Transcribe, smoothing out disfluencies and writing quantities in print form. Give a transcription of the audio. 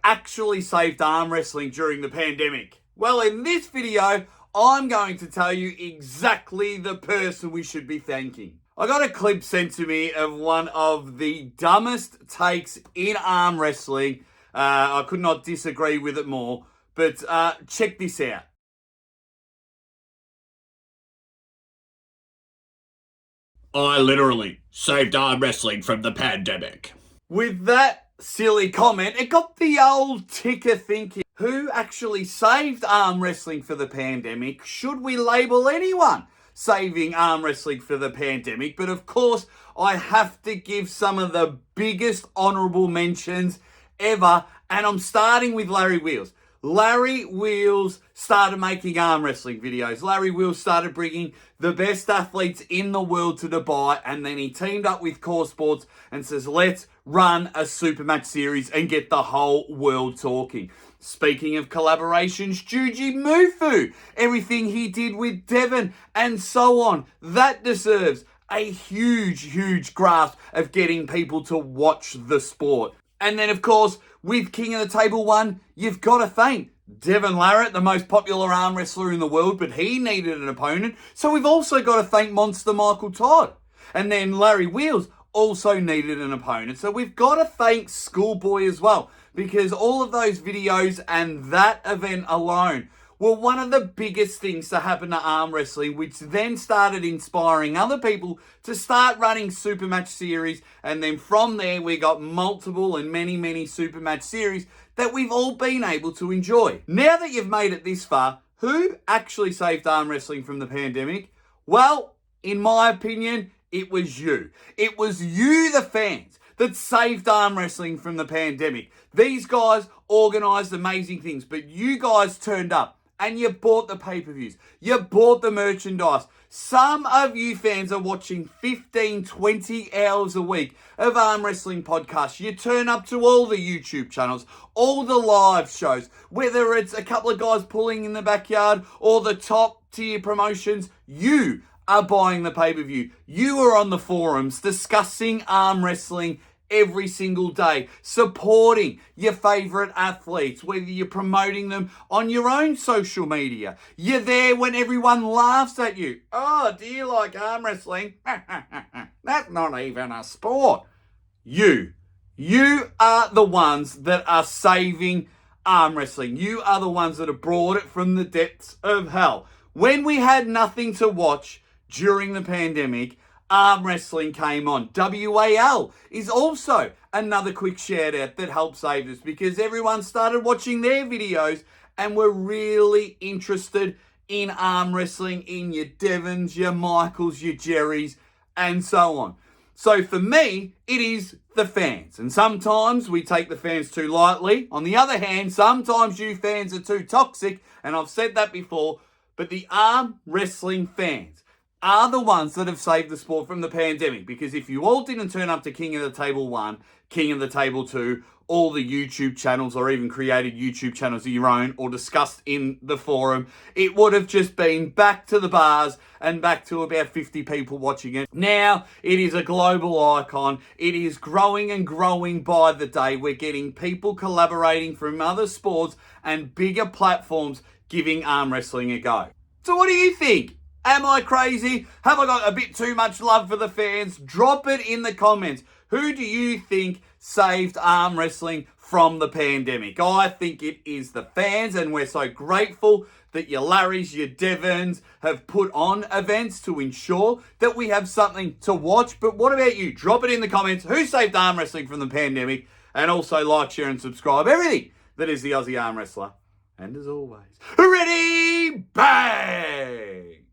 actually saved arm wrestling during the pandemic? Well, in this video, I'm going to tell you exactly the person we should be thanking. I got a clip sent to me of one of the dumbest takes in arm wrestling. I could not disagree with it more, but check this out. I literally saved arm wrestling from the pandemic. With that silly comment, it got the old ticker thinking, who actually saved arm wrestling for the pandemic? Should we label anyone saving arm wrestling for the pandemic? But of course, I have to give some of the biggest honourable mentions ever, and I'm starting with Larry Wheels. Larry Wheels started making arm wrestling videos. Larry Wheels started bringing the best athletes in the world to Dubai, and then he teamed up with Core Sports and says, let's run a super match series and get the whole world talking. Speaking of collaborations, Juji Mufu, everything he did with Devon and so on, that deserves a huge grasp of getting people to watch the sport. And then, of course, with King of the Table 1, you've got to thank Devon Larratt, the most popular arm wrestler in the world, but he needed an opponent. So we've also got to thank Monster Michael Todd. And then Larry Wheels also needed an opponent. So we've got to thank Schoolboy as well, because all of those videos and that event alone were one of the biggest things to happen to arm wrestling, which then started inspiring other people to start running super match series. And then from there, we got multiple and many super match series that we've all been able to enjoy. Now that you've made it this far, who actually saved arm wrestling from the pandemic? Well, in my opinion, it was you. It was you, the fans, that saved arm wrestling from the pandemic. These guys organised amazing things, but you guys turned up and you bought the pay-per-views. You bought the merchandise. Some of you fans are watching 15, 20 hours a week of arm wrestling podcasts. You turn up to all the YouTube channels, all the live shows, whether it's a couple of guys pulling in the backyard or the top tier promotions. You are buying the pay-per-view. You are on the forums discussing arm wrestling every single day, supporting your favourite athletes, whether you're promoting them on your own social media. You're there when everyone laughs at you. Oh, do you like arm wrestling? That's not even a sport. You are the ones that are saving arm wrestling. You are the ones that have brought it from the depths of hell. When we had nothing to watch during the pandemic, arm wrestling came on. WAL is also another quick shout out that helped save us, because everyone started watching their videos and were really interested in arm wrestling, in your Devons, your Michaels, your Jerrys, and so on. So for me, it is the fans. And sometimes we take the fans too lightly. On the other hand, sometimes you fans are too toxic, and I've said that before, but the arm wrestling fans are the ones that have saved the sport from the pandemic. Because if you all didn't turn up to King of the Table 1, King of the Table 2, all the YouTube channels, or even created YouTube channels of your own, or discussed in the forum, it would have just been back to the bars and back to about 50 people watching it. Now, it is a global icon. It is growing and growing by the day. We're getting people collaborating from other sports and bigger platforms giving arm wrestling a go. So what do you think? Am I crazy? Have I got a bit too much love for the fans? Drop it in the comments. Who do you think saved arm wrestling from the pandemic? I think it is the fans, and we're so grateful that your Larrys, your Devons have put on events to ensure that we have something to watch. But what about you? Drop it in the comments. Who saved arm wrestling from the pandemic? And also like, share and subscribe. Everything that is the Aussie Arm Wrestler. And as always, ready, bang!